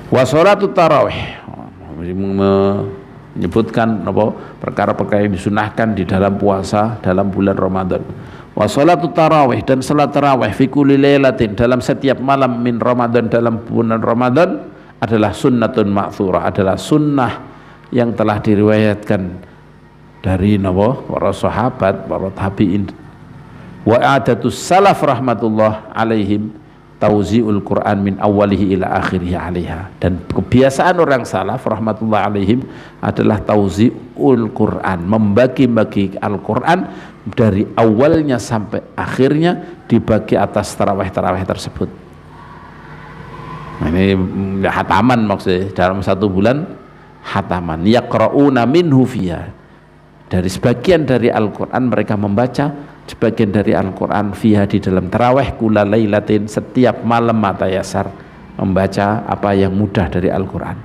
Wa shalatut tarawih menyebutkan apa perkara-perkara yang disunahkan di dalam puasa dalam bulan Ramadan. Wa shalatut tarawih, dan salat tarawih fi kulli lailatin, dalam setiap malam min Ramadan, dalam bulan Ramadan, adalah sunnatun ma'thurah, adalah sunnah yang telah diriwayatkan dari para sahabat, para tabi'in. Wa adatus salaf rahmatullah alaihim tauzi'ul Quran min awalihi ila akhirih alaiha, dan kebiasaan orang salaf rahmatullah alaihim adalah tauzi'ul Quran, membagi-bagi Al-Quran dari awalnya sampai akhirnya dibagi atas tarawih-tarawih tersebut. Nah, ini hataman maksudnya, dalam satu bulan hataman, yaqra'una minhu fiha, dari sebagian dari Al-Quran mereka membaca sebagian dari Al-Quran fiha, di dalam tarawih, kula lailatin, setiap malam, mata yasar, membaca apa yang mudah dari Al-Quran.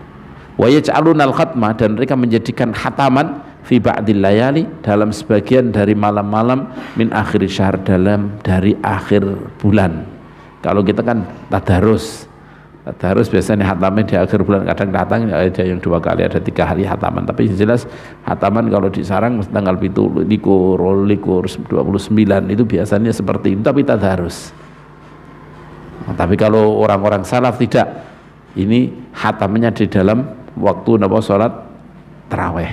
Wa yaj'aluna al-khatmah, dan mereka menjadikan hataman fi ba'dil layali, dalam sebagian dari malam-malam, min akhir syahr, dari akhir bulan. Kalau kita kan tadarus biasanya hataman di akhir bulan, kadang datang ada yang 2 kali, ada 3 hari hataman, tapi jelas hataman kalau di sarang tanggal 29 itu biasanya seperti itu, tapi tadarus. Nah, tapi kalau orang-orang salaf tidak, ini hatamannya di dalam waktu sholat tarawih.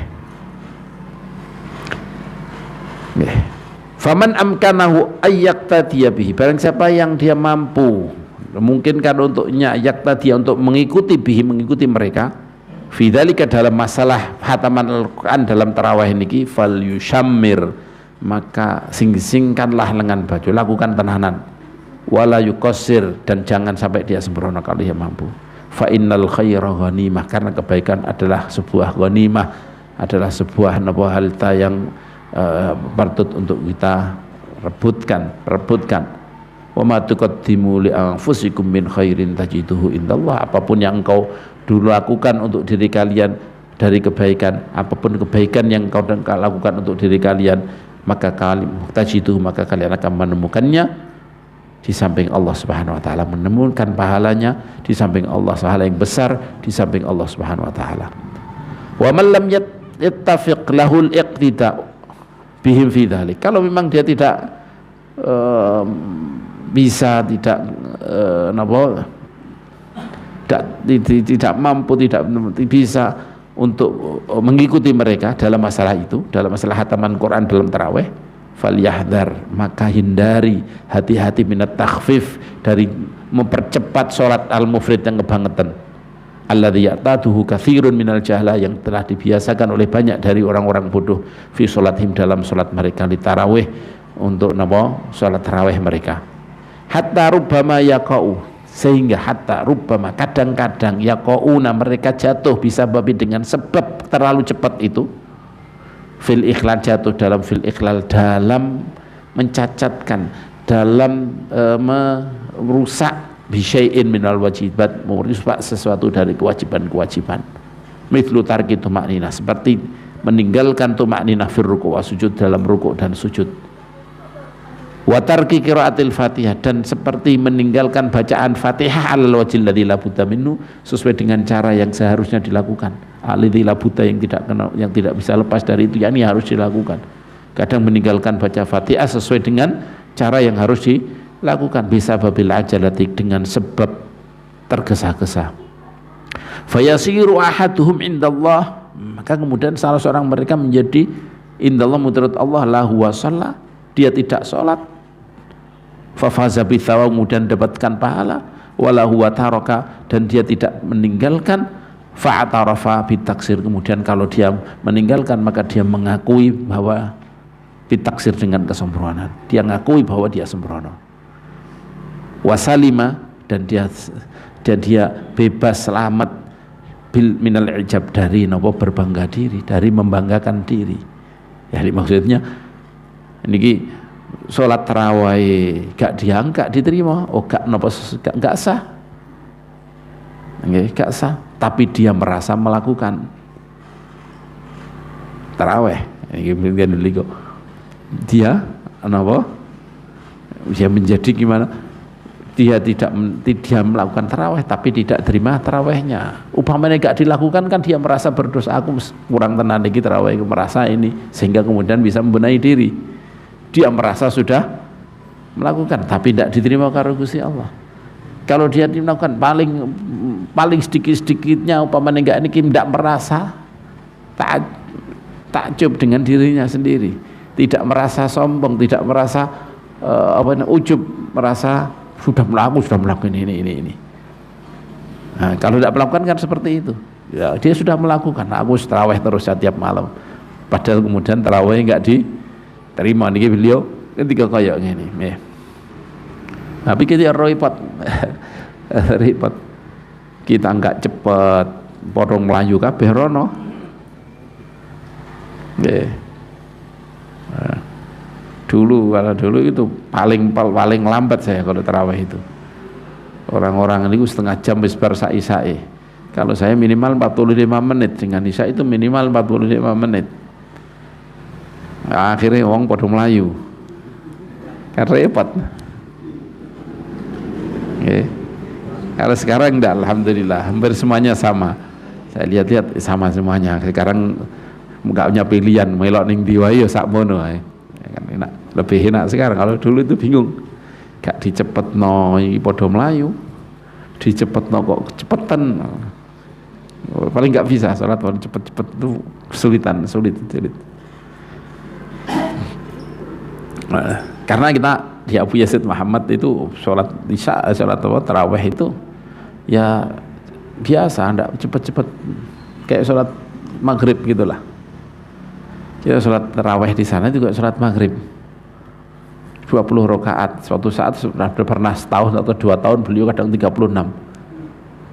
Faman amkanahu ayyaqtadiya bihi, barang siapa yang dia mampu memungkinkan untuknya yaqtadiya, untuk mengikuti bihi, mengikuti mereka, fidzalika, dalam masalah hataman Al-Quran dalam tarawih niki, fal yushammir, maka sing-singkanlah lengan baju, lakukan tenanan, wala yuqassir, dan jangan sampai dia sembrono kalau dia mampu. Fa innal khaira ghanimah, karena kebaikan adalah sebuah ghanimah, adalah sebuah harta yang patut untuk kita rebutkan. Wa ma tuqaddimu li anfusikum min khairin tajiduhu indallah, apapun yang engkau dulu lakukan untuk diri kalian dari kebaikan, apapun kebaikan yang engkau lakukan untuk diri kalian, maka tajiduhu, maka kalian akan menemukannya di samping Allah Subhanahu wa taala, menemukan pahalanya di samping Allah, pahala yang besar di samping Allah Subhanahu wa taala. Wa man lam yattafiq lahul iqtida bihim fi dzalik, kalau memang dia tidak bisa, tidak mampu, tidak bisa untuk mengikuti mereka dalam masalah itu, dalam masalah hataman Quran dalam tarawih, falyahdhar, maka hindari, hati-hati, minat takhfif, dari mempercepat sholat al-mufrid yang kebangetan, alladzi ya'taduhu katsirun minal jahla, yang telah dibiasakan oleh banyak dari orang-orang bodoh, fi sholatihim, dalam sholat mereka, li tarawih, untuk sholat tarawih mereka. Hatta rubbama yaqa'u, sehingga hatta rubbama, kadang-kadang yaqa'una, mereka jatuh, bisa babi, dengan sebab terlalu cepat itu, fil ikhlal, jatuh dalam fil ikhlal, dalam mencacatkan, dalam merusak bisyai'in minal wajibat, merusak sesuatu dari kewajiban-kewajiban, mithlu tarki tuma'ninah, seperti meninggalkan tuma'ninah fir ruku' wa sujud, dalam ruku' dan sujud, wa tarki qiraatil Fatihah, dan seperti meninggalkan bacaan Fatihah alal wajhil ladzi la budda minhu, sesuai dengan cara yang seharusnya dilakukan, alladzi la budda, yang tidak bisa lepas dari itu, yakni harus dilakukan. Kadang meninggalkan baca Fatihah sesuai dengan cara yang harus dilakukan, bisa babil ajalati, dengan sebab tergesa-gesa. Fayasiru ahaduhum indallah, maka kemudian salah seorang mereka menjadi indallah, menurut Allah, lahu wa shalla, dia tidak sholat, fafaza bithawab, kemudian dapatkan pahala, walahu wa taraka, dan dia tidak meninggalkan, fa'atarafa bitaksir, kemudian kalau dia meninggalkan maka dia mengakui bahwa bitaksir, dengan kesempurnaan, dia mengakui bahwa dia sempurna, wasalima, dan dia bebas, selamat, bil minal ijab, dari berbangga diri, dari membanggakan diri. Ya, maksudnya niki sholat tarawih gak diangkat diterima, gak sah, gak sah, tapi dia merasa melakukan tarawih, dia menjadi gimana, dia dia melakukan taraweh tapi tidak terima tarawehnya. Umpamanya gak dilakukan kan dia merasa berdosa, aku kurang tenan iki taraweh, merasa ini, sehingga kemudian bisa membenahi diri. Dia merasa sudah melakukan tapi tidak diterima karo Gusti Allah. Kalau dia melakukan paling sedikit-sedikitnya, umpamanya enggak ini tidak merasa takjub dengan dirinya sendiri, tidak merasa sombong, tidak merasa ujub, merasa sudah melakukan ini. Nah, kalau tidak melakukan kan seperti itu. Ya, dia sudah melakukan. Aku tarawih terus setiap malam. Padahal kemudian tarawih enggak diterima niki beliau ketika kayak gini. Ya. Tapi kita repot. Repot. Kita enggak cepat, porong melayu kabeh rono. Nggih. Nah. Dulu itu paling lambat saya kalau tarawih itu. Orang-orang itu setengah jam wis bar sak-isake. Kalau saya minimal 45 menit, dengan isya itu minimal 45 menit. Nah, akhirnya wong padha melayu. Kan repot. Okay. Kalau sekarang enggak, alhamdulillah hampir semuanya sama. Saya lihat-lihat sama semuanya. Sekarang enggak punya pilihan, melok ning ndi wae ya sakmono ae. Kan enak, lebih enak sekarang. Kalau dulu itu bingung, gak dicepetno iki padha melayu, dicepetno kok cepetan, paling gak bisa sholat paling cepet-cepet itu sulit. Nah, karena kita di Abu Yazid Muhammad itu sholat isya, sholat tarawih itu ya biasa, ndak cepet-cepet kayak sholat maghrib gitulah. Kita sholat tarawih di sana juga sholat maghrib 20 rakaat. Suatu saat sudah pernah setahun atau 2 tahun beliau kadang 36.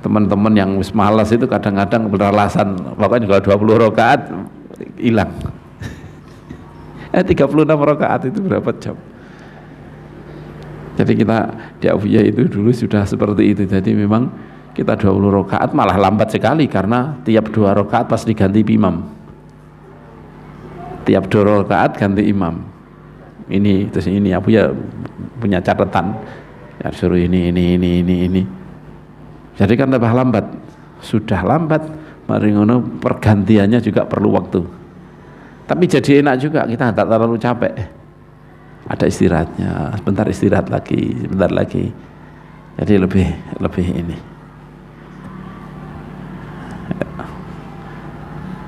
Teman-teman yang malas itu kadang-kadang beralasan pokoknya kalau 20 rakaat hilang. 36 rakaat itu berapa jam? Jadi kita di Abuya itu dulu sudah seperti itu. Jadi memang kita 20 rakaat malah lambat sekali karena tiap 2 rakaat pas diganti imam. Tiap 2 rakaat ganti imam. Ini terus ini Abuya punya catatan. Ya suruh ini. Jadi kan tambah lambat. Sudah lambat, mari ngono pergantiannya juga perlu waktu. Tapi jadi enak juga, kita tidak terlalu capek. Ada istirahatnya, sebentar istirahat lagi, sebentar lagi. Jadi lebih ini.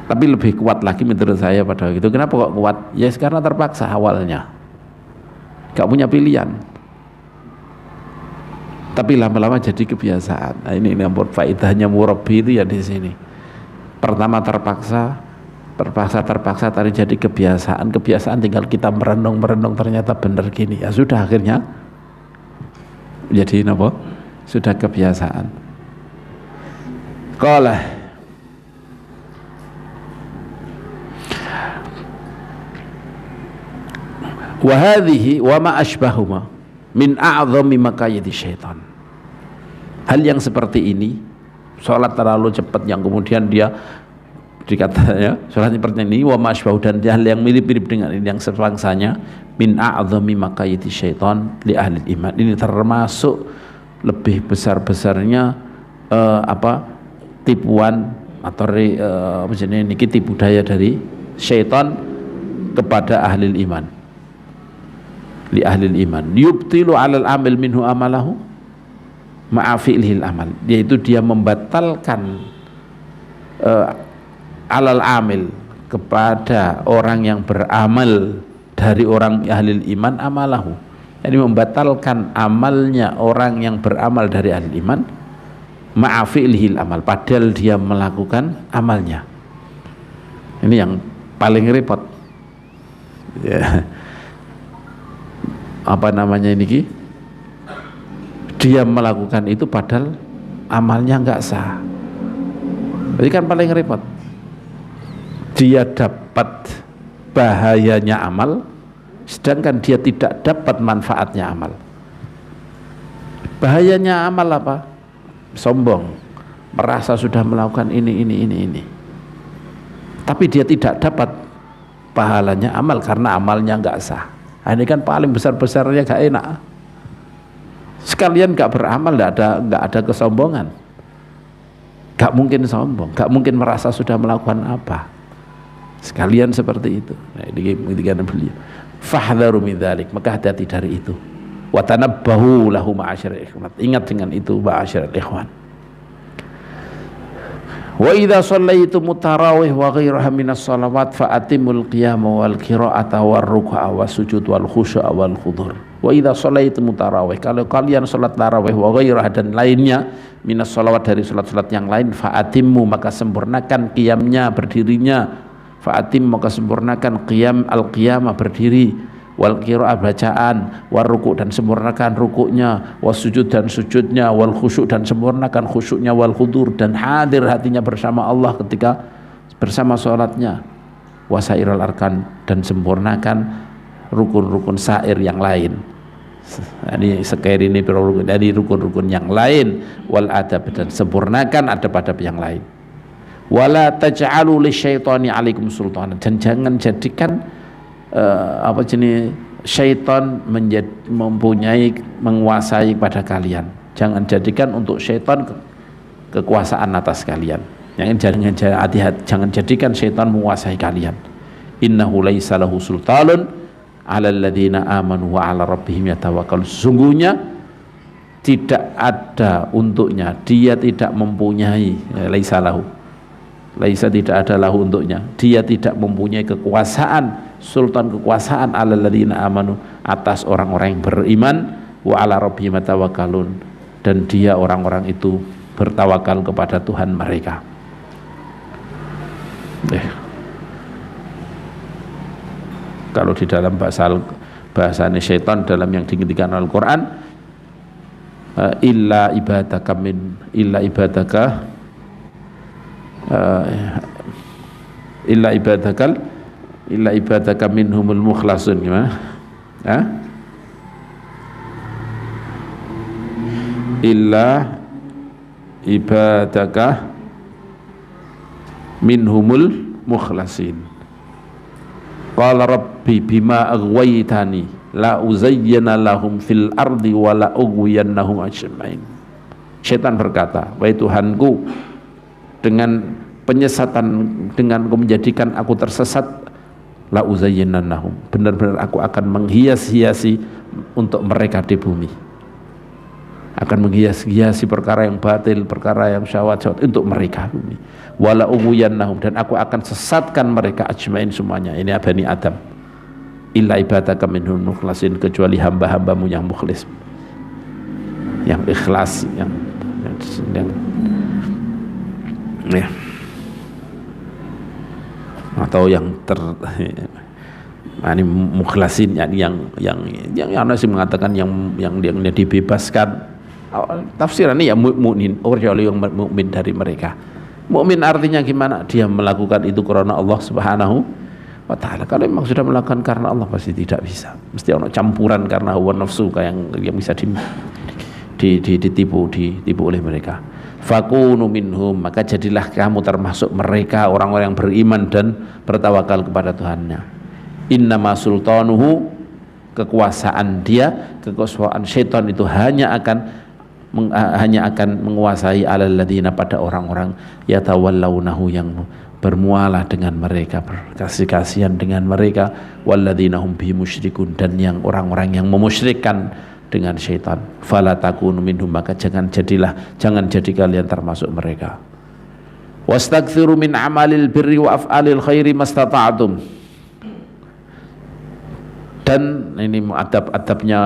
Tapi lebih kuat lagi menurut saya pada itu. Kenapa kok kuat? Ya karena terpaksa awalnya, gak punya pilihan. Tapi lama-lama jadi kebiasaan. Nah, ini yang faedahnya murabbi itu ya di sini. Pertama terpaksa tadi jadi kebiasaan tinggal kita merenung ternyata benar gini. Ya sudah akhirnya jadi apa? Sudah kebiasaan. Qala wa hadhihi wa ma asbahuma min a'dhami makayidi syaitan. Hal yang seperti ini, sholat terlalu cepat yang kemudian dia dikatanya sholat seperti ini, wa ma asbahu, dan hal yang mirip-mirip dengan ini yang sebangsanya, min a'dhami makayidi syaitan li ahli iman. Ini termasuk lebih besar-besarnya tipuan atau tipu daya dari syaitan kepada ahli iman. Li ahli iman yubtilu alal amil minhu amalahu ma'afilhil amal, yaitu dia membatalkan alal amil kepada orang yang beramal dari orang ahli iman amalahu, jadi membatalkan amalnya orang yang beramal dari ahli iman ma'afilhil amal, padahal dia melakukan amalnya. Ini yang paling repot ya. Apa namanya ini, dia melakukan itu padahal amalnya nggak sah. Jadi kan paling repot. Dia dapat bahayanya amal, sedangkan dia tidak dapat manfaatnya amal. Bahayanya amal apa? Sombong, merasa sudah melakukan ini. Tapi dia tidak dapat pahalanya amal karena amalnya nggak sah. Ini kan paling besar-besarnya gak enak. Sekalian gak beramal, gak ada kesombongan, gak mungkin sombong, gak mungkin merasa sudah melakukan apa. Sekalian seperti itu. Nah, ini ketika beliau fahdharu min dzalik, maka hati-hati dari itu. Wa tanabbahu lahu ma'asyiral ikhwan. Ingat dengan itu ma'asyiral ikhwan. Wa idza shallaitum tarawih wa ghairaha minas shalawat fa atimul qiyama wal qira'ata war ruk'a was sujud wal khusyu'a wal khudur. Wa idza shallaitum tarawih, kalau kalian salat tarawih wa ghairaha dan lainnya minas shalawat dari salat-salat yang lain, fa atimmu maka sempurnakan qiyamnya berdirinya, fa atim maka sempurnakan qiyam al-qiyamah berdiri, wal qira'ah bacaan, war ruku' dan sempurnakan rukuknya, was sujud dan sujudnya, wal khusyuk dan sempurnakan khusyuknya, wal khudur dan hadir hatinya bersama Allah ketika bersama sholatnya, wasairal arkan dan sempurnakan rukun-rukun sair yang lain. Ini sekair ini dari rukun-rukun yang lain, wal adab dan sempurnakan adab-adab yang lain. Wala taj'alu lisyaitani 'alaikum sultanan, dan jangan jadikan syaitan mempunyai menguasai pada kalian. Jangan jadikan untuk syaitan kekuasaan atas kalian. Jangan jadikan syaitan menguasai kalian. Innahu laisa lahu sultanun 'alal ladzina amanu wa 'ala rabbihim yatawakkalun. Sesungguhnya tidak ada untuknya, dia tidak mempunyai, laisa tidak ada lahu untuknya, dia tidak mempunyai kekuasaan, sultan kekuasaan alal ladzina amanu atas orang-orang yang beriman, wa ala rabbihim tawakkalun, dan dia orang-orang itu bertawakal kepada Tuhan mereka. Kalau di dalam bahasanya syaitan dalam yang diinginkan Al-Quran, illa ibadaka minhumul mukhlasun. Gimana? Illa ibadaka minhumul mukhlasin. Qala rabbi bima aghwaytani la uzayyana lahum fil ardi wa la ughwiyannahum ajmain. Syaitan berkata, wahai Tuhanku, dengan penyesatan, dengan menjadikan aku tersesat, la uzayyinannahum, benar-benar aku akan menghias-hiasi untuk mereka di bumi, akan menghias-hiasi perkara yang batil, perkara yang syahwat untuk mereka bumi. Wala ughwiyannahum, dan aku akan sesatkan mereka ajmain semuanya. Ini Bani Adam. Illa ibadaka minhum mukhlasin, kecuali hamba-hambamu yang mukhlis, yang ikhlas, yang ya, atau yang ini mukhlasin, yang masih mengatakan yang dibebaskan. Tafsirannya ya mukmin, orang yang mukmin dari mereka. Mukmin artinya gimana? Dia melakukan itu karena Allah Subhanahu wa ta'ala. Kalau memang sudah melakukan karena Allah, pasti tidak bisa, mesti ada campuran karena hawa nafsu yang bisa ditipu oleh mereka. Fakunu minhum, maka jadilah kamu termasuk mereka, orang-orang yang beriman dan bertawakal kepada Tuhannya. Innama sultanuhu, kekuasaan dia, kekuasaan syaitan itu hanya akan menguasai alal ladzina, pada orang-orang yatawallawnahu, yang bermualah dengan mereka, berkasih-kasihan dengan mereka, walladzina hum bihi musyrikun, dan yang orang-orang yang memusyrikkan dengan syaitan. Fala takunu minhum, maka jangan jadi kalian termasuk mereka. Wastaghfiru min amalil birri wa af'alil khairi mastata'tum. Dan ini adab-adabnya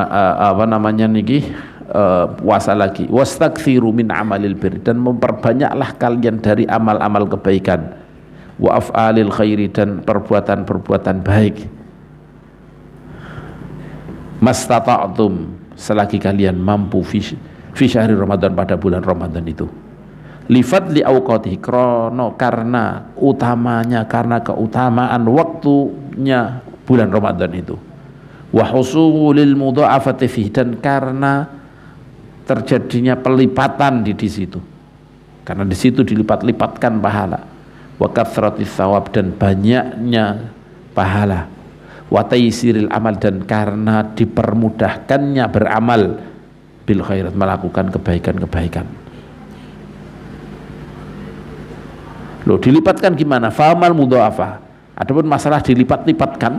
puasa lagi. Wastaghfiru min amalil birri, dan memperbanyaklah kalian dari amal-amal kebaikan, wa af'alil khairi, dan perbuatan-perbuatan baik, mastata'tum, selagi kalian mampu, fi syahri Ramadan, pada bulan Ramadan itu. Lifadli awqatihi, karena utamanya, karena keutamaan waktunya bulan Ramadan itu. Wa husulil mudha'afati fihi, dan karena terjadinya pelipatan di situ, karena di situ dilipat-lipatkan pahala. Wa kathratis thawab, dan banyaknya pahala. Wa taysiril amal, dan karena dipermudahkannya beramal. bil khairat, melakukan kebaikan-kebaikan. Loh, dilipatkan gimana? Famal mudha'afa. Adapun masalah dilipat-lipatkan,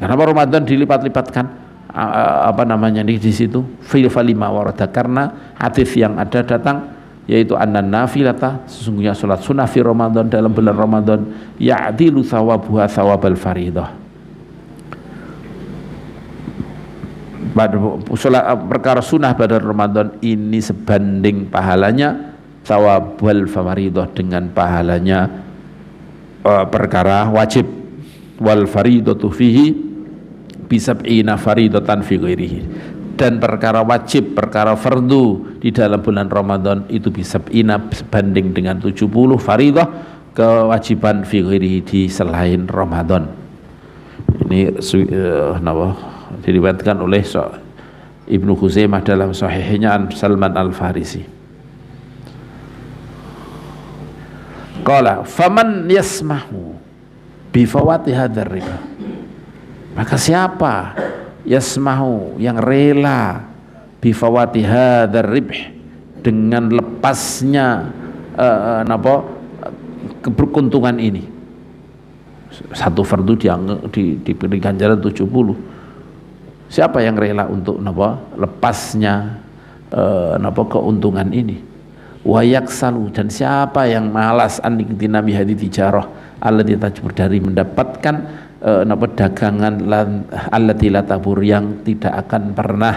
kenapa Ramadan dilipat-lipatkan? Di situ fil falima warada, karena hadis yang ada datang yaitu annan nafilata, sesungguhnya salat sunnah fi Ramadan, dalam bulan Ramadan, ya'dilu thawabuha thawabal faridah. Perkara sunnah pada Ramadan ini sebanding pahalanya thawabal faridah, dengan pahalanya perkara wajib. Wal faridatu fihi bisab'ina faridatan fi ghairihi, dan perkara wajib, perkara fardu di dalam bulan Ramadan itu bisab'ina, sebanding dengan 70 faridah kewajiban fi ghairihi, di selain Ramadan. Ini diriwayatkan oleh Ibnu Khuzaimah dalam sahihnya an Salman Al-Farisi. Qala faman yasmahu bi fawati hadzal riba, maka siapa yasmahu yang rela bi fawati hadzal ribh, dengan lepasnya keberuntungan ini. Satu fardu diberi ganjaran 70. Siapa yang rela untuk lepasnya keuntungan ini? Wayak salu, dan siapa yang malas an-iktinami hadi tijarah allati tajbur, dari mendapatkan dagangan allati la tabur, yang tidak akan pernah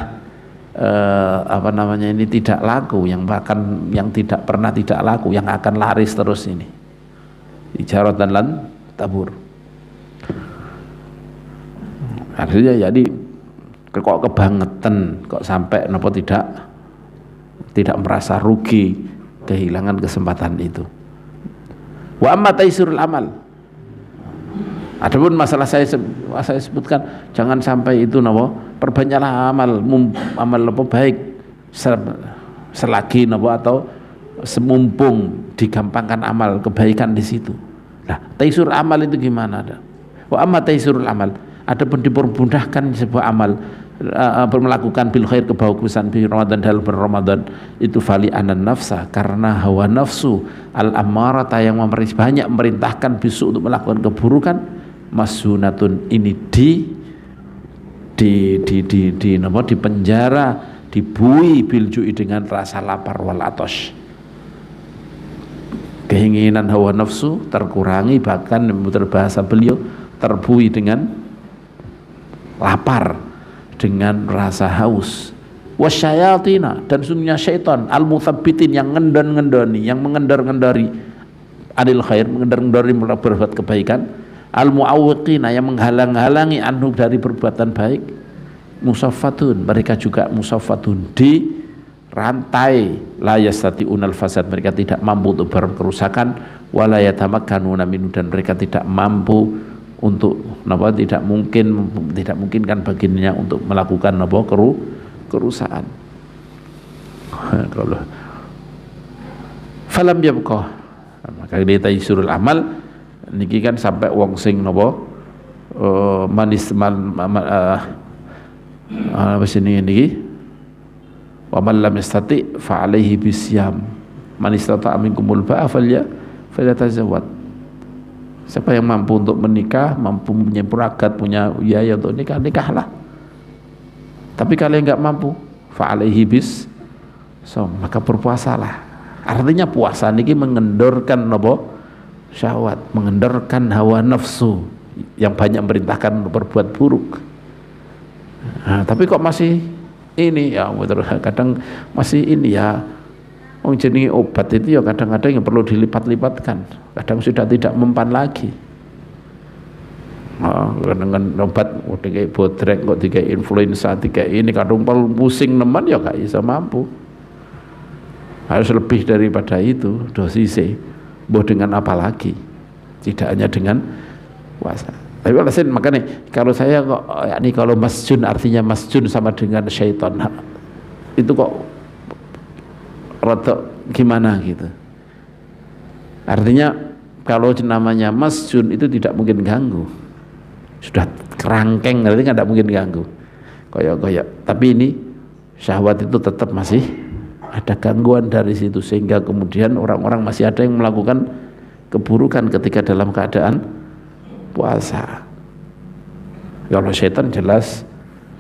tidak laku, yang tidak pernah tidak laku, yang akan laris terus ini. Tijarah dan lan tabur. Artinya jadi kok kebangetan, kok sampai tidak merasa rugi kehilangan kesempatan itu. Wa amma taisirul amal, adapun masalah saya sebutkan, jangan sampai itu perbanyaklah amal baik selagi atau semumpung digampangkan amal kebaikan di situ. Nah, taisirul amal itu gimana? Wa amma taisirul amal, adapun dipermudahkan sebuah amal, melakukan bil khair, kebagusan di Ramadan, dalam Ramadan, itu fali anan nafsa, karena hawa nafsu al ammarata yang banyak memerintahkan bisu untuk melakukan keburukan, masunatun, ini di penjara, dibui biljui, dengan rasa lapar wal atos. Keinginan hawa nafsu terkurangi, bahkan memutar bahasa beliau terbui dengan lapar, dengan rasa haus. Wasyayatina, dan sungguhnya syaitan al-muthabbitin, yang ngendon-ngendoni, yang mengendar-ngendari anil khair, mengendar-ngendari berbuat kebaikan, al-mu'awwiqina, yang menghalang-halangi anhu, dari perbuatan baik, musaffatun, mereka juga musaffatun, di rantai, la yastati'unal fasad, mereka tidak mampu untuk kerusakan, wala yatamakkanuna minhu, dan mereka tidak mampu untuk tidak mungkinkan baginya untuk melakukan kerusakan. Kalau falam yabqa, maka dia taisirul amal niki kan sampai wong sing manis apa sini niki, wa man lam yastati fa alaihi bisyam, man istata'a minkumul ba'a falyatazawwad. Siapa yang mampu untuk menikah, mampu punya peragat, punya biaya untuk nikah, nikahlah. Tapi kalau nggak mampu, fa'alaihi bis, maka berpuasalah. Artinya puasa niki mengendorkan syahwat, mengendorkan hawa nafsu yang banyak memerintahkan untuk berbuat buruk. Nah, tapi kok masih ini ya, kadang masih ini ya. Jenis obat itu ya kadang-kadang yang perlu dilipat-lipatkan, kadang sudah tidak mempan lagi. Dengan obat kayak bodrek, kok tiga influenza, tiga ini kadang pusing nemen ya gak bisa mampu. Harus lebih daripada itu dosisnya. Dengan apa lagi? Tidak hanya dengan puasa. Tapi alasan makanya kalau saya kok kalau masjun, artinya masjun sama dengan syaitan, itu kok rada gimana gitu. Artinya kalau namanya masjun itu tidak mungkin ganggu, sudah kerangkeng, berarti tidak mungkin ganggu. Koyok. Tapi ini syahwat itu tetap masih ada gangguan dari situ, sehingga kemudian orang-orang masih ada yang melakukan keburukan ketika dalam keadaan puasa. Kalau setan jelas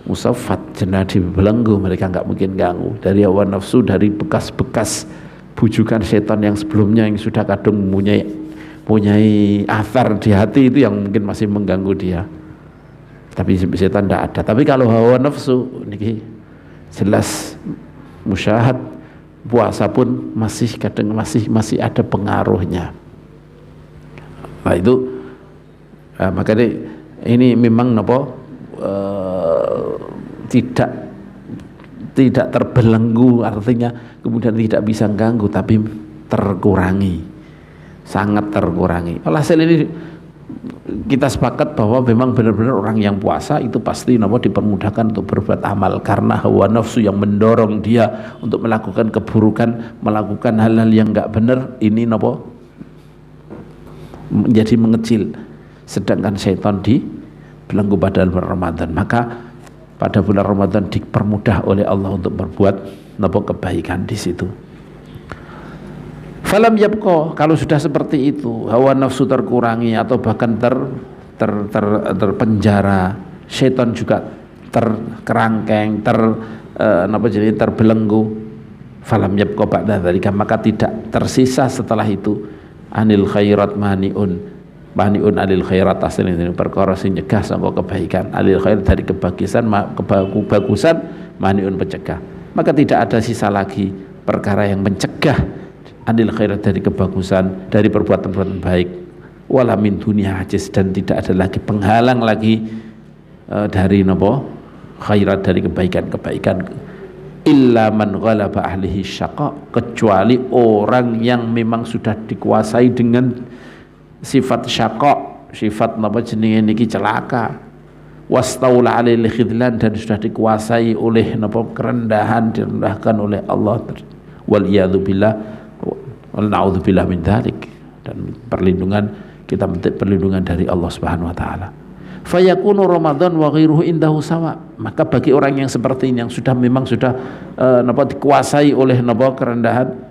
musafat, jenah dibelenggu, mereka nggak mungkin ganggu. Dari hawa nafsu, dari bekas-bekas bujukan setan yang sebelumnya yang sudah kadung mempunyai athar di hati, itu yang mungkin masih mengganggu dia. Tapi setan tidak ada. Tapi kalau hawa nafsu ini jelas musyahad, puasa pun masih kadang masih ada pengaruhnya. Nah itu makanya ini memang tidak terbelenggu, artinya kemudian tidak bisa ganggu, tapi terkurangi, sangat terkurangi. Alhasil ini kita sepakat bahwa memang benar-benar orang yang puasa itu pasti dipermudahkan untuk berbuat amal, karena hawa nafsu yang mendorong dia untuk melakukan keburukan, melakukan hal-hal yang enggak benar ini menjadi mengecil. Sedangkan setan dibelenggu pada bulan Ramadan, maka pada bulan Ramadan dipermudah oleh Allah untuk berbuat kebaikan di situ. Falam yabqa, kalau sudah seperti itu, hawa nafsu terkurangi atau bahkan terpenjara, setan juga terkerangkeng, terbelenggu. Falam yabqa ba'da dzalika, maka tidak tersisa setelah itu anil khairat maniun anil khairat, asli ini perkara sing nyegah sangka kebaikan, anil khairat dari kebagusan maniun pencegah, maka tidak ada sisa lagi perkara yang mencegah anil khairat dari kebagusan, dari perbuatan-perbuatan baik, wala min dunia ajiz, dan tidak ada lagi penghalang lagi dari khairat, dari kebaikan-kebaikan, illa man ghalaba ahlihi syaqa, kecuali orang yang memang sudah dikuasai dengan sifat syaqa, sifat jenenge niki celaka, wastaula alil khidlan, dan sudah dikuasai oleh kerendahan, direndahkan oleh Allah, wal iyadu billah wal naudzubillah min dzalik, dan perlindungan, kita minta perlindungan dari Allah Subhanahu wa taala. Fayakunu Ramadan wa ghairuhu indahu sawa, maka bagi orang yang seperti ini, yang memang sudah dikuasai oleh kerendahan,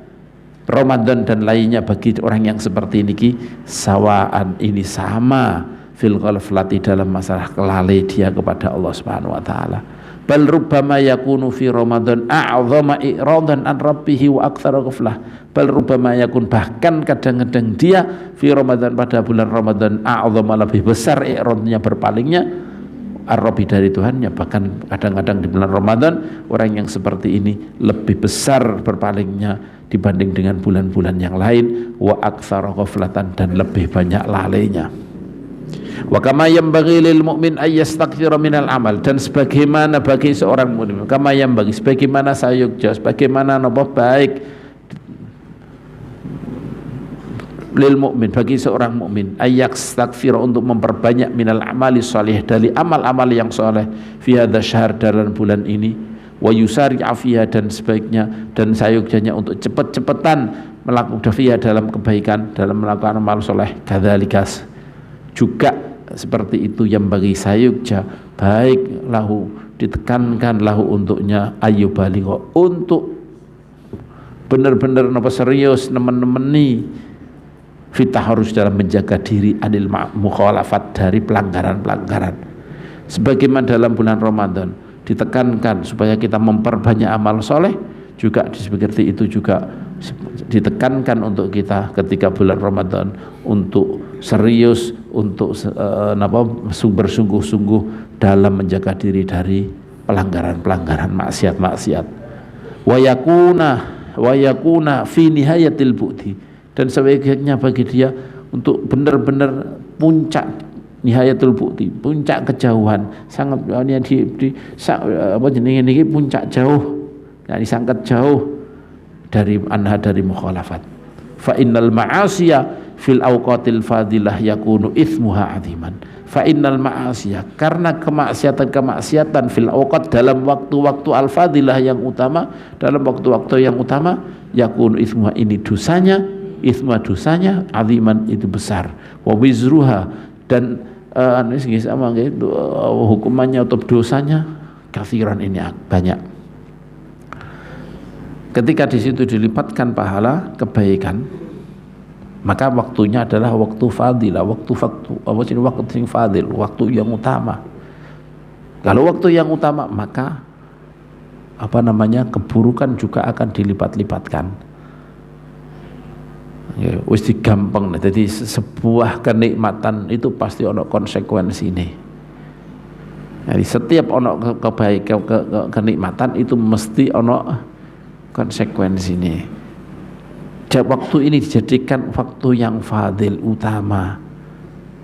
Ramadan dan lainnya bagi orang yang seperti ini sawaan, ini sama fil ghaflati, dalam masalah kelalai dia kepada Allah Subhanahu wa taala. Bal rubbama yakunu fi Ramadan a'zama i'radan an rabbih wa aktsara ghaflah. Bal rubbama yakun, bahkan kadang-kadang dia fi Ramadan, pada bulan Ramadan, a'zama, lebih besar i'radnya, berpalingnya ar-rabbi, dari Tuhannya. Bahkan kadang-kadang di bulan Ramadan orang yang seperti ini lebih besar berpalingnya dibanding dengan bulan-bulan yang lain, wa aktsara ghaflatan, dan lebih banyak lalainya. Wa kama yanbaghi lil mu'min ay yastakthira minal amal, dan sebagaimana bagi seorang mukmin, kama yanbaghi, sebagaimana sayukja, sebagaimana baik lil mu'min, bagi seorang mukmin, ay yastakthira, untuk memperbanyak minal amali shalih, dari amal-amal yang saleh, fi hadza syahr, dalam bulan ini, wa yusari afiyah, dan sebaiknya dan sayugjanya untuk cepat-cepatan melakukan fiha, dalam kebaikan, dalam melakukan amal soleh. Kadzalika, juga seperti itu, yang bagi sayugja, baik lahu, ditekankan lahu untuknya, ayyubaligho, untuk benar-benar serius nemen-nemeni fitah, harus dalam menjaga diri anil mukhalafat, dari pelanggaran-pelanggaran. Sebagaimana dalam bulan Ramadan ditekankan supaya kita memperbanyak amal soleh, juga seperti itu juga ditekankan untuk kita ketika bulan Ramadan untuk serius, untuk bersungguh-sungguh dalam menjaga diri dari pelanggaran-pelanggaran, maksiat-maksiat. Wa yakuna fi nihayatil bu'di, dan sebaiknya bagi dia untuk benar-benar puncak nihayatul bu'di, puncak kejauhan, sangat ini puncak jauh, sangat jauh dari mukhalafat. Fa innal ma'asiya fil awqatil fadilah yakunu ithmuha aziman. Fa innal ma'asiya, karena kemaksiatan fil awqat, dalam waktu-waktu al fadilah yang utama, dalam waktu-waktu yang utama, yakunu ithmuha, ini dosanya, dosanya aziman, itu besar, wa wizruha, dan hukumannya atau dosanya kafiran, ini banyak. ketika di situ dilipatkan pahala kebaikan, maka waktunya adalah waktu fadilah, waktu yang fadil, waktu yang utama. Kalau waktu yang utama, maka keburukan juga akan dilipat-lipatkan. Ya, wis digampang. Jadi sebuah kenikmatan itu pasti ono konsekuensi ini. Jadi setiap ono kebaikan, kenikmatan itu mesti ono konsekuensi ini. Waktu ini dijadikan waktu yang fadil, utama.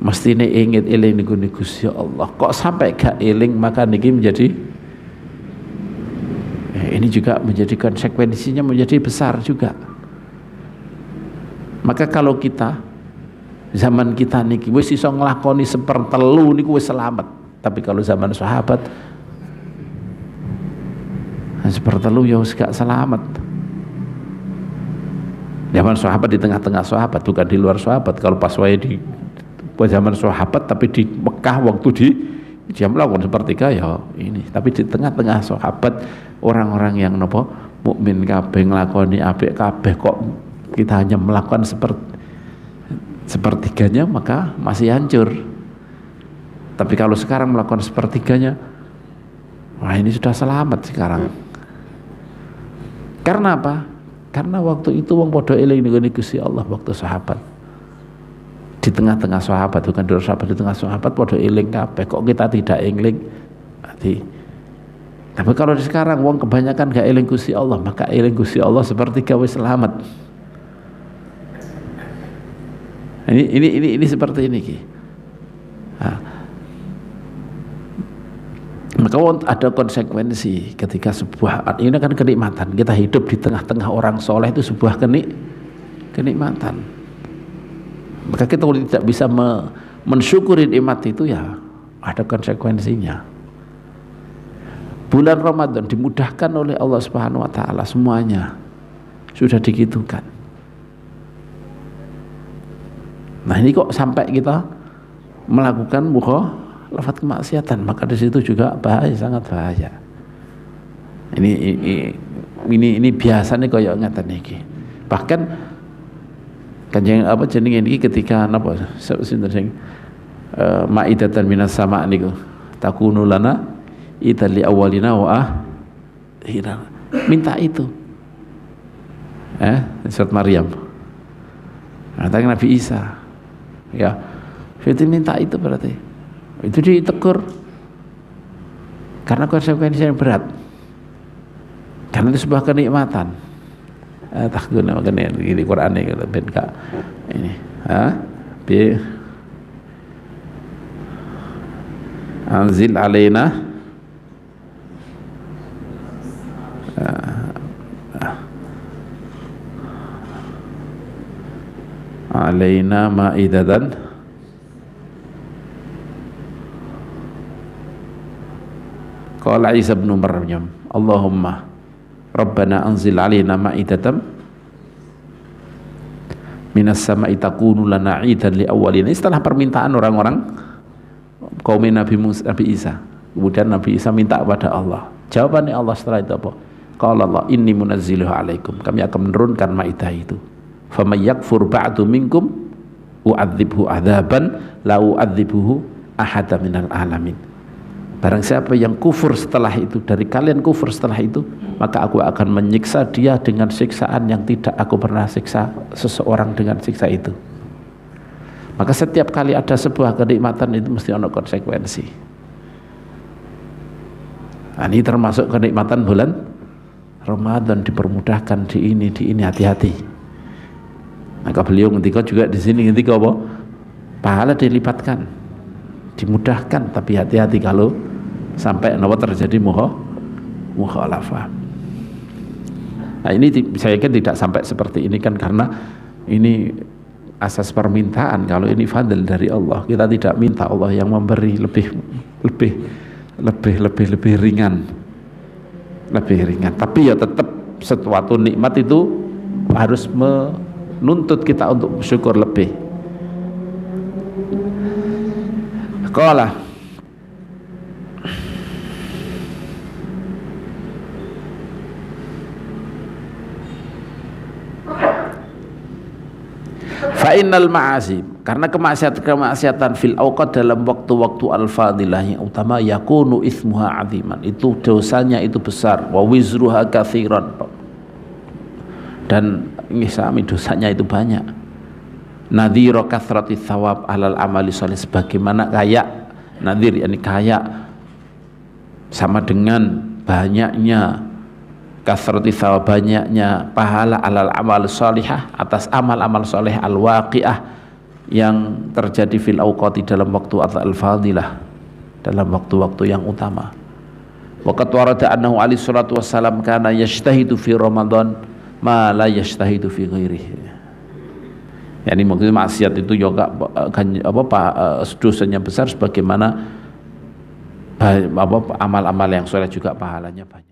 Mesti ini ingin eling niku Gusti Allah. Kok sampai gak eling, maka niki menjadi ini juga menjadi konsekuensinya menjadi besar juga. Maka kalau kita zaman kita niki wis iso nglakoni sepertelu niku wis selamat. Tapi kalau zaman sahabat sepertelu ya wis gak selamat. Zaman sahabat di tengah-tengah sahabat, bukan di luar sahabat. Kalau pas wae di zaman sahabat tapi di Mekah waktu dia melakukan sepertiga ya ini. Tapi di tengah-tengah sahabat orang-orang yang nopo mukmin kabeh nglakoni apik kabeh, kok kita hanya melakukan sepertiganya, maka masih hancur. Tapi kalau sekarang melakukan sepertiganya, wah ini sudah selamat sekarang. Karena apa? Karena waktu itu wong padha eling niku Gusti Allah waktu sahabat. Di tengah-tengah sahabat, bukan di luar sahabat, di tengah sahabat padha eling kabeh, kok kita tidak eling. Tapi kalau sekarang wong kebanyakan gak eling Gusti Allah, maka eling Gusti Allah sepertiga wis selamat. Ini seperti ini ki. Maka ada konsekuensi ketika sebuah, ini kan kenikmatan, kita hidup di tengah-tengah orang soleh itu sebuah kenikmatan. Maka kita tidak bisa mensyukuri nikmat itu, ya ada konsekuensinya. Bulan Ramadan dimudahkan oleh Allah Subhanahu wa taala, semuanya sudah digitukan. Nah ini kok sampai kita melakukan lafaz kemaksiatan, maka di situ juga bahaya, sangat bahaya. Ini biasanya kaya ngeten iki. Bahkan kanjeng jenenge niki ketika napa sinten sing maidatan minas sama niku takunu lana idali awalina wa akhirina, minta itu surat Maryam, tentang Nabi Isa, ya itu minta itu, berarti itu ditegur karena konsekuensi yang berat, karena itu sebuah kenikmatan. Takguna makanya di Quran ini ben kak ini bi anzil alaina alaina ma'idatan qala Isa ibn Maryam Allahumma Rabbana anzil alaina ma'idatan minas sama'i takunu lana 'idan li awwalina. Setelah permintaan orang-orang kaum Nabi Isa, kemudian Nabi Isa minta kepada Allah. Jawabannya Allah setelah itu apa? Qala Allah inni munazziluha 'alaikum, kami akan menurunkan maidah itu. Faman yakfur ba'du minkum u'adzibhu 'adzaban la u'adzibuhu ahada minal alamin. Barang siapa yang kufur setelah itu, dari kalian kufur setelah itu, maka aku akan menyiksa dia dengan siksaan yang tidak aku pernah siksa seseorang dengan siksa itu. Maka setiap kali ada sebuah kenikmatan itu mesti ada konsekuensi. Nah, ini termasuk kenikmatan bulan Ramadan, dipermudahkan di ini hati-hati. Maka beliau ngendika juga di sini, ngendika apa? Pahala dilipatkan, dimudahkan, tapi hati-hati kalau sampai terjadi mukhalafah. Nah ini saya kira tidak sampai seperti ini kan, karena ini asas permintaan. Kalau ini fadl dari Allah, kita tidak minta Allah yang memberi lebih ringan, tapi ya tetap sesuatu nikmat itu harus menuntut kita untuk bersyukur lebih. Qala Fa innal ma'asi, karena kemaksiatan fil awqat dalam waktu-waktu al-fadilah yang utama, yakunu ithmuha aziman, itu dosanya itu besar, wa wizruha katsiran, dan sami dosanya itu banyak. Nadhira kathrati thawab alal amali sholih, sebagaimana kayak nadhir, yakni kayak sama dengan banyaknya kasrati thawab, banyaknya pahala alal amal sholihah, atas amal-amal soleh al waqiah yang terjadi fil awqati dalam waktu al-fadilah, dalam waktu-waktu yang utama. Waqad warada annahu alaihi salatu wassalam kana yajtahidu fi Ramadan ma la yajtahidu fi ghairihi. Yani maksudnya maksiat itu juga dosanya besar sebagaimana amal-amal yang soleh juga pahalanya banyak.